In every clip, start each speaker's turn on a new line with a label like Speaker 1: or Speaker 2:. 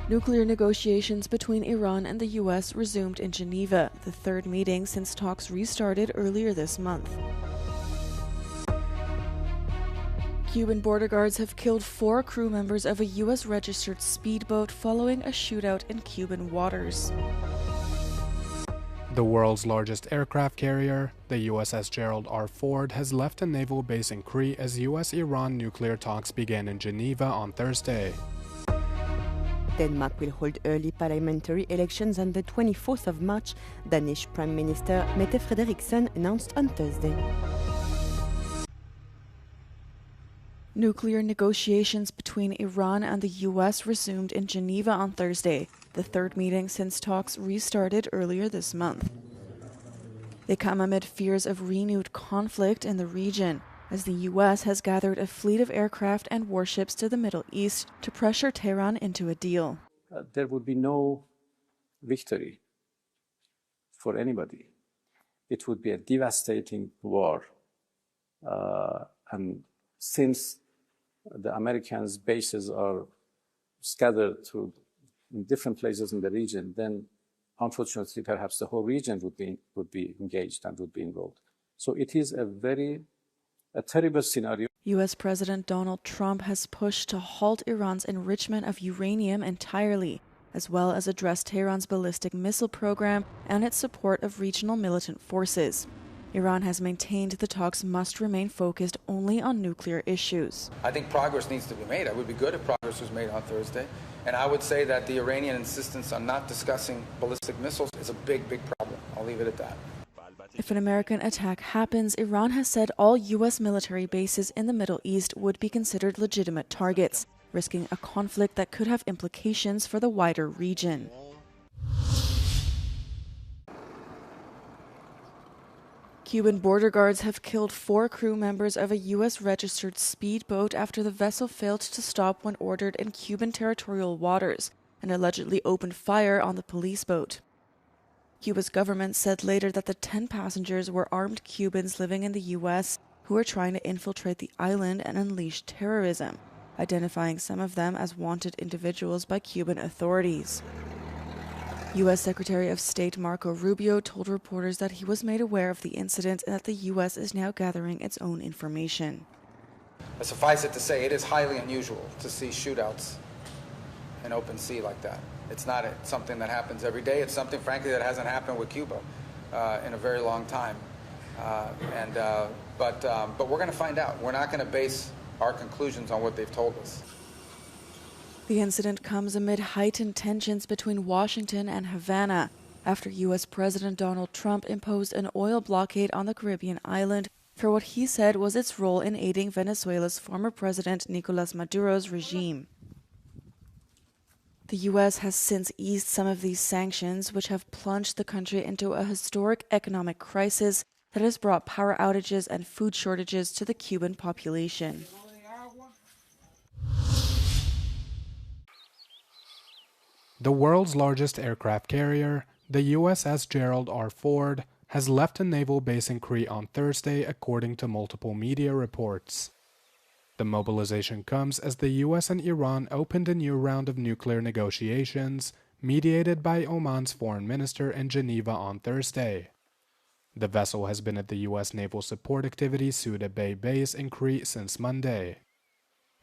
Speaker 1: Nuclear negotiations between Iran and the U.S. resumed in Geneva, the third meeting since talks restarted earlier this month. Cuban border guards have killed 4 crew members of a U.S.-registered speedboat following a shootout in Cuban waters.
Speaker 2: The world's largest aircraft carrier, the USS Gerald R. Ford, has left a naval base in Crete as U.S.-Iran nuclear talks began in Geneva on Thursday.
Speaker 3: Denmark will hold early parliamentary elections on the 24th of March, Danish Prime Minister Mette Frederiksen announced on Thursday.
Speaker 1: Nuclear negotiations between Iran and the U.S. resumed in Geneva on Thursday, the third meeting since talks restarted earlier this month. They come amid fears of renewed conflict in the region, as the U.S. has gathered a fleet of aircraft and warships to the Middle East to pressure Tehran into a deal.
Speaker 4: There would be no victory for anybody. It would be a devastating war. And since the Americans' bases are scattered to different places in the region, then unfortunately perhaps the whole region would be engaged and would be involved. So it is a terrible scenario.
Speaker 1: U.S. President Donald Trump has pushed to halt Iran's enrichment of uranium entirely, as well as address Tehran's ballistic missile program and its support of regional militant forces. Iran has maintained the talks must remain focused only on nuclear issues.
Speaker 5: I think progress needs to be made. It would be good if progress was made on Thursday. And I would say that the Iranian insistence on not discussing ballistic missiles is a big, big problem. I'll leave it at that.
Speaker 1: If an American attack happens, Iran has said all U.S. military bases in the Middle East would be considered legitimate targets, risking a conflict that could have implications for the wider region. Cuban border guards have killed 4 crew members of a U.S.-registered speedboat after the vessel failed to stop when ordered in Cuban territorial waters and allegedly opened fire on the police boat. Cuba's government said later that the 10 passengers were armed Cubans living in the U.S. who were trying to infiltrate the island and unleash terrorism, identifying some of them as wanted individuals by Cuban authorities. U.S. Secretary of State Marco Rubio told reporters that he was made aware of the incident and that the U.S. is now gathering its own information.
Speaker 5: Suffice it to say, it is highly unusual to see shootouts in open sea like that. It's not something that happens every day. It's something, frankly, that hasn't happened with Cuba in a very long time. But we're going to find out. We're not going to base our conclusions on what they've told us.
Speaker 1: The incident comes amid heightened tensions between Washington and Havana after U.S. President Donald Trump imposed an oil blockade on the Caribbean island for what he said was its role in aiding Venezuela's former president Nicolas Maduro's regime. The U.S. has since eased some of these sanctions, which have plunged the country into a historic economic crisis that has brought power outages and food shortages to the Cuban population.
Speaker 2: The world's largest aircraft carrier, the USS Gerald R. Ford, has left a naval base in Crete on Thursday, according to multiple media reports. The mobilization comes as the US and Iran opened a new round of nuclear negotiations, mediated by Oman's foreign minister in Geneva on Thursday. The vessel has been at the U.S. Naval Support Activity Suda Bay base in Crete since Monday.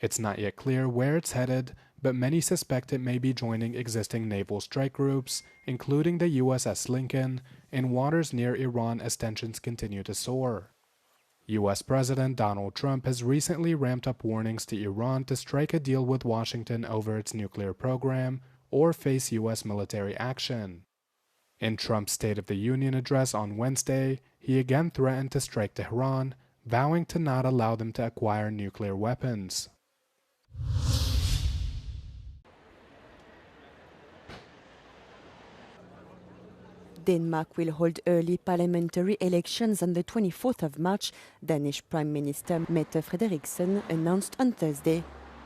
Speaker 2: It's not yet clear where it's headed, but many suspect it may be joining existing naval strike groups, including the USS Lincoln, in waters near Iran as tensions continue to soar. U.S. President Donald Trump has recently ramped up warnings to Iran to strike a deal with Washington over its nuclear program or face U.S. military action. In Trump's State of the Union address on Wednesday, he again threatened to strike Tehran, vowing to not allow them to acquire nuclear weapons.
Speaker 3: Denmark will hold early parliamentary elections on the 24th of March, Danish Prime Minister Mette Frederiksen announced on Thursday.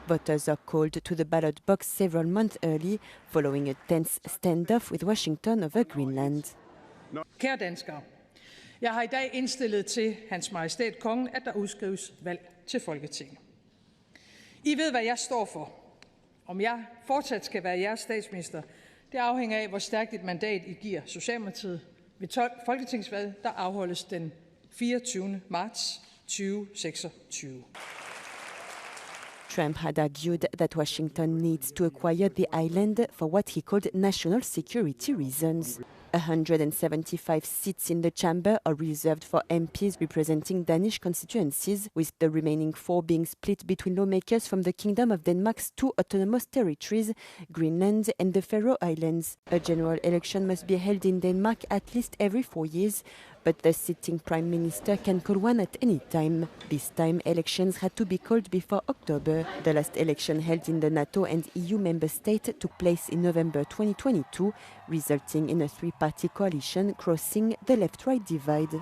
Speaker 3: Voters are called to the ballot box several months early, following a tense standoff with Washington over Greenland.
Speaker 6: Kære danskere, jeg har i dag indstillet til Hans Majestæt Kongen, at der udskrives valg til Folketinget. I ved, hvad jeg står for. Om jeg fortsat skal være jeres statsminister, det afhænger af, hvor stærkt et mandat I giver Socialdemokratiet ved folketingsvalget, der afholdes den 24. marts 2026.
Speaker 3: Trump had argued that Washington needs to acquire the island for what he called national security reasons. 175 seats in the chamber are reserved for MPs representing Danish constituencies, with the remaining 4 being split between lawmakers from the Kingdom of Denmark's 2 autonomous territories, Greenland and the Faroe Islands. A general election must be held in Denmark at least every 4 years, but the sitting Prime Minister can call one at any time. This time, elections had to be called before October. The last election held in the NATO and EU member state took place in November 2022, resulting in a 3-party coalition crossing the left-right divide.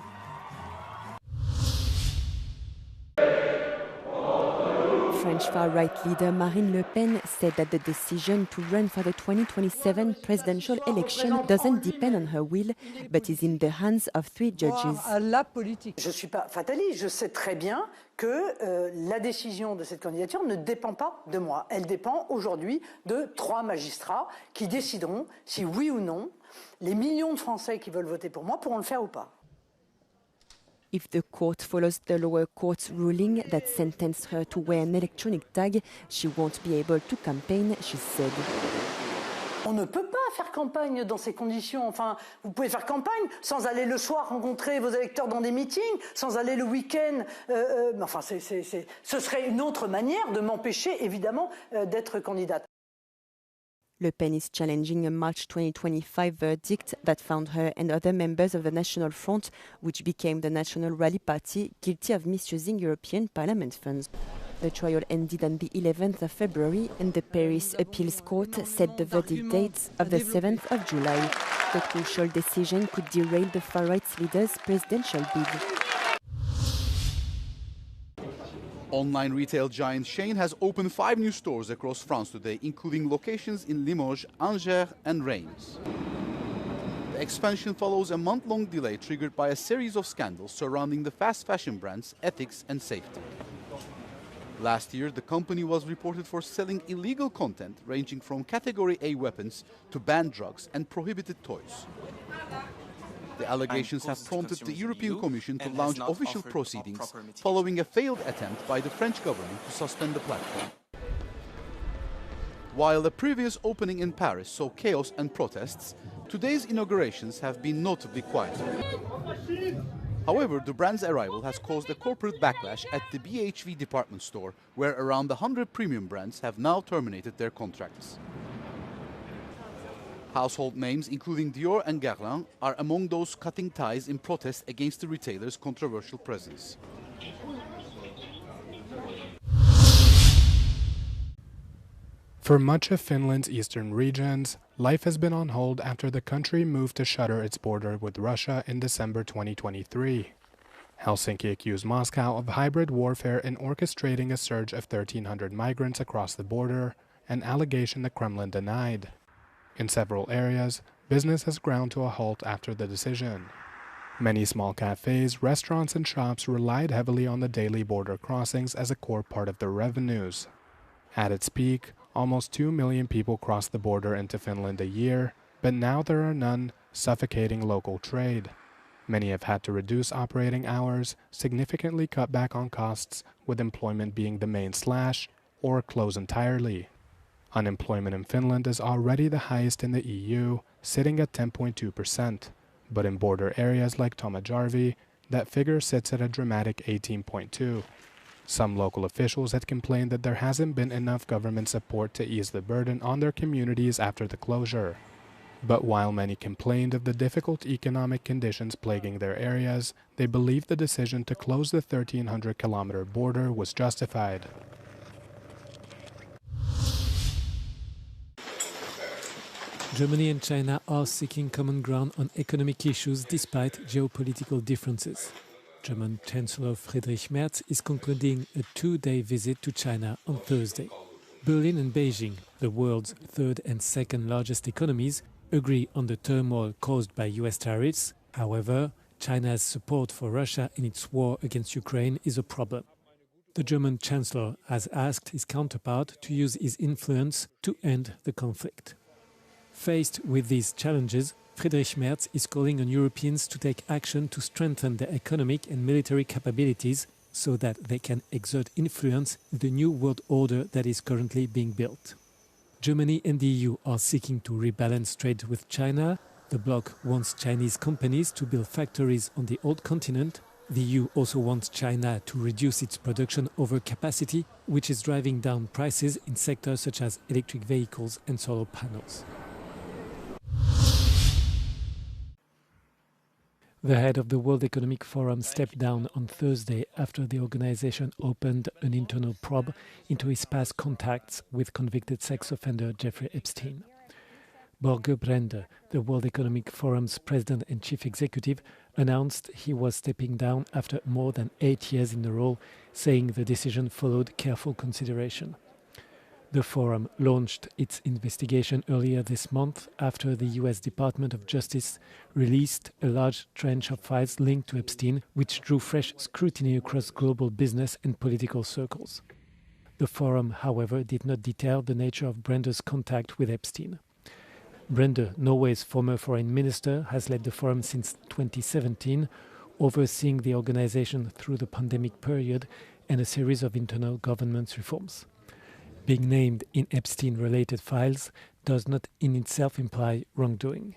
Speaker 3: French far-right leader Marine Le Pen said that the decision to run for the 2027 presidential election doesn't depend on her will, but is in the hands of 3 judges.
Speaker 7: Je ne suis pas fataliste, je sais très bien que la décision de cette candidature ne dépend pas de moi. Elle dépend aujourd'hui de 3 magistrats qui décideront si oui ou non les millions de Français qui veulent voter pour moi pourront le faire ou pas.
Speaker 3: If the court follows the lower court's ruling that sentenced her to wear an electronic tag, she won't be able to campaign, she said.
Speaker 7: On ne peut pas faire campagne dans ces conditions. Enfin, vous pouvez faire campagne sans aller le soir rencontrer vos électeurs dans des meetings, sans aller le week-end. Enfin, ce serait une autre manière de m'empêcher, évidemment, d'être candidate.
Speaker 3: Le Pen is challenging a March 2025 verdict that found her and other members of the National Front, which became the National Rally Party, guilty of misusing European Parliament funds. The trial ended on the 11th of February, and the Paris Appeals Court set the verdict date of the 7th of July. The crucial decision could derail the far-right leader's presidential bid.
Speaker 8: Online retail giant Shein has opened 5 new stores across France today, including locations in Limoges, Angers and Reims. The expansion follows a month-long delay triggered by a series of scandals surrounding the fast fashion brand's ethics and safety. Last year, the company was reported for selling illegal content ranging from Category A weapons to banned drugs and prohibited toys. The allegations have prompted the European Commission to launch official proceedings following a failed attempt by the French government to suspend the platform. While the previous opening in Paris saw chaos and protests, today's inaugurations have been notably quieter. However, the brand's arrival has caused a corporate backlash at the BHV department store, where around 100 premium brands have now terminated their contracts. Household names, including Dior and Guerlain, are among those cutting ties in protest against the retailer's controversial presence.
Speaker 2: For much of Finland's eastern regions, life has been on hold after the country moved to shutter its border with Russia in December 2023. Helsinki accused Moscow of hybrid warfare in orchestrating a surge of 1,300 migrants across the border, an allegation the Kremlin denied. In several areas, business has ground to a halt after the decision. Many small cafes, restaurants and shops relied heavily on the daily border crossings as a core part of their revenues. At its peak, almost 2 million people crossed the border into Finland a year, but now there are none, suffocating local trade. Many have had to reduce operating hours, significantly cut back on costs, with employment being the main slash, or close entirely. Unemployment in Finland is already the highest in the EU, sitting at 10.2%, but in border areas like Tomajärvi, that figure sits at a dramatic 18.2%. Some local officials had complained that there hasn't been enough government support to ease the burden on their communities after the closure. But while many complained of the difficult economic conditions plaguing their areas, they believe the decision to close the 1,300-kilometer border was justified.
Speaker 9: Germany and China are seeking common ground on economic issues despite geopolitical differences. German Chancellor Friedrich Merz is concluding a 2-day visit to China on Thursday. Berlin and Beijing, the world's third and second largest economies, agree on the turmoil caused by US tariffs. However, China's support for Russia in its war against Ukraine is a problem. The German Chancellor has asked his counterpart to use his influence to end the conflict. Faced with these challenges, Friedrich Merz is calling on Europeans to take action to strengthen their economic and military capabilities so that they can exert influence in the new world order that is currently being built. Germany and the EU are seeking to rebalance trade with China. The bloc wants Chinese companies to build factories on the old continent. The EU also wants China to reduce its production overcapacity, which is driving down prices in sectors such as electric vehicles and solar panels. The head of the World Economic Forum stepped down on Thursday after the organization opened an internal probe into his past contacts with convicted sex offender Jeffrey Epstein. Borge Brende, the World Economic Forum's president and chief executive, announced he was stepping down after more than 8 years in the role, saying the decision followed careful consideration. The forum launched its investigation earlier this month after the US Department of Justice released a large tranche of files linked to Epstein, which drew fresh scrutiny across global business and political circles. The forum, however, did not detail the nature of Brende's contact with Epstein. Brende, Norway's former foreign minister, has led the forum since 2017, overseeing the organization through the pandemic period and a series of internal governance reforms. Being named in Epstein-related files does not in itself imply wrongdoing.